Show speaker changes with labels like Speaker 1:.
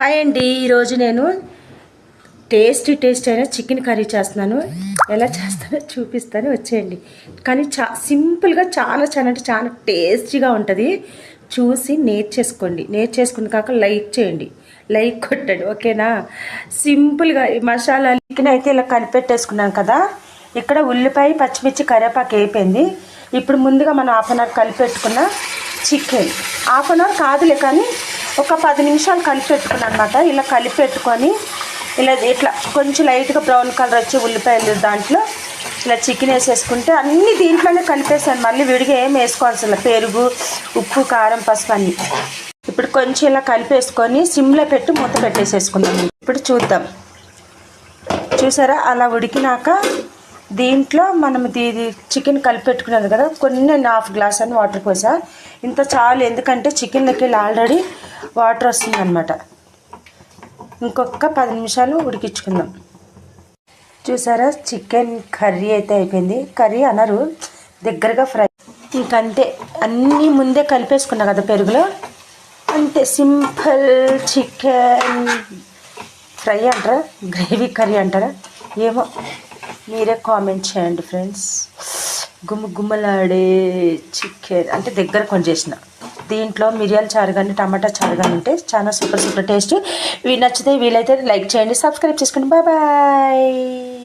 Speaker 1: Hi అండి, ఈరోజు నేను టేస్టీ అయిన చికెన్ కర్రీ చేస్తున్నాను. ఎలా చేస్తానో చూపిస్తాను, వచ్చేయండి. కానీ సింపుల్గా చాలా అంటే చాలా టేస్టీగా ఉంటుంది. చూసి నేర్చేసుకోండి. నేర్చేసుకుని కాక లైక్ చేయండి, లైక్ కొట్టండి, ఓకేనా? సింపుల్గా ఈ మసాలా చికెన్ అయితే ఇలా కలిపెట్టేసుకున్నాను కదా. ఇక్కడ ఉల్లిపాయ, పచ్చిమిర్చి, కరివేపాకు అయిపోయింది. ఇప్పుడు ముందుగా మనం హాఫ్ అన్ అవర్ కలిపెట్టుకున్న చికెన్, హాఫ్ అన్ అవర్ కాదులే కానీ ఒక 10 నిమిషాలు కలిపెట్టుకున్నాను అనమాట. ఇలా కలిపెట్టుకొని ఇలా ఇట్లా కొంచెం లైట్గా బ్రౌన్ కలర్ వచ్చి ఉల్లిపాయలు దాంట్లో ఇలా చికెన్ వేసేసుకుంటే అన్నీ దీంట్లోనే కలిపేసాను. మళ్ళీ విడిగా ఏం వేసుకోవాల్సిన పెరుగు, ఉప్పు, కారం, పసుపు అన్నీ. ఇప్పుడు కొంచెం ఇలా కలిపేసుకొని సిమ్లో పెట్టి మూత పెట్టేసేసుకున్నాను. ఇప్పుడు చూద్దాం. చూసారా, అలా ఉడికినాక దీంట్లో మనం ఇది చికెన్ కలిపెట్టుకున్నది కదా, కొన్ని హాఫ్ గ్లాస్ అని వాటర్ పోసా. ఇంత చాలు, ఎందుకంటే చికెన్లోకి వెళ్ళి ఆల్రెడీ వాటర్ వస్తుంది అనమాట. ఇంకొక 10 నిమిషాలు ఉడికించుకుందాం. చూసారా, చికెన్ కర్రీ అయితే అయిపోయింది. కర్రీ అనరు, దగ్గరగా ఫ్రై. ఇంకంతే, అన్నీ ముందే కలిపేసుకున్నా కదా పెరుగులో. అంతే, సింపుల్ చికెన్ ఫ్రై అంటారా, గ్రేవీ కర్రీ అంటారా, ఏమో మీరే కామెంట్ చేయండి ఫ్రెండ్స్. గుమ్మలాడే చికెన్ అంటే దగ్గర కొంచెం చేసిన. దీంట్లో మిరియాల చారు కానీ టమాటా చారు కానీ ఉంటే చాలా సూపర్ టేస్ట్. ఇవి నచ్చితే వీలైతే లైక్ చేయండి, సబ్స్క్రైబ్ చేసుకోండి. Bye bye.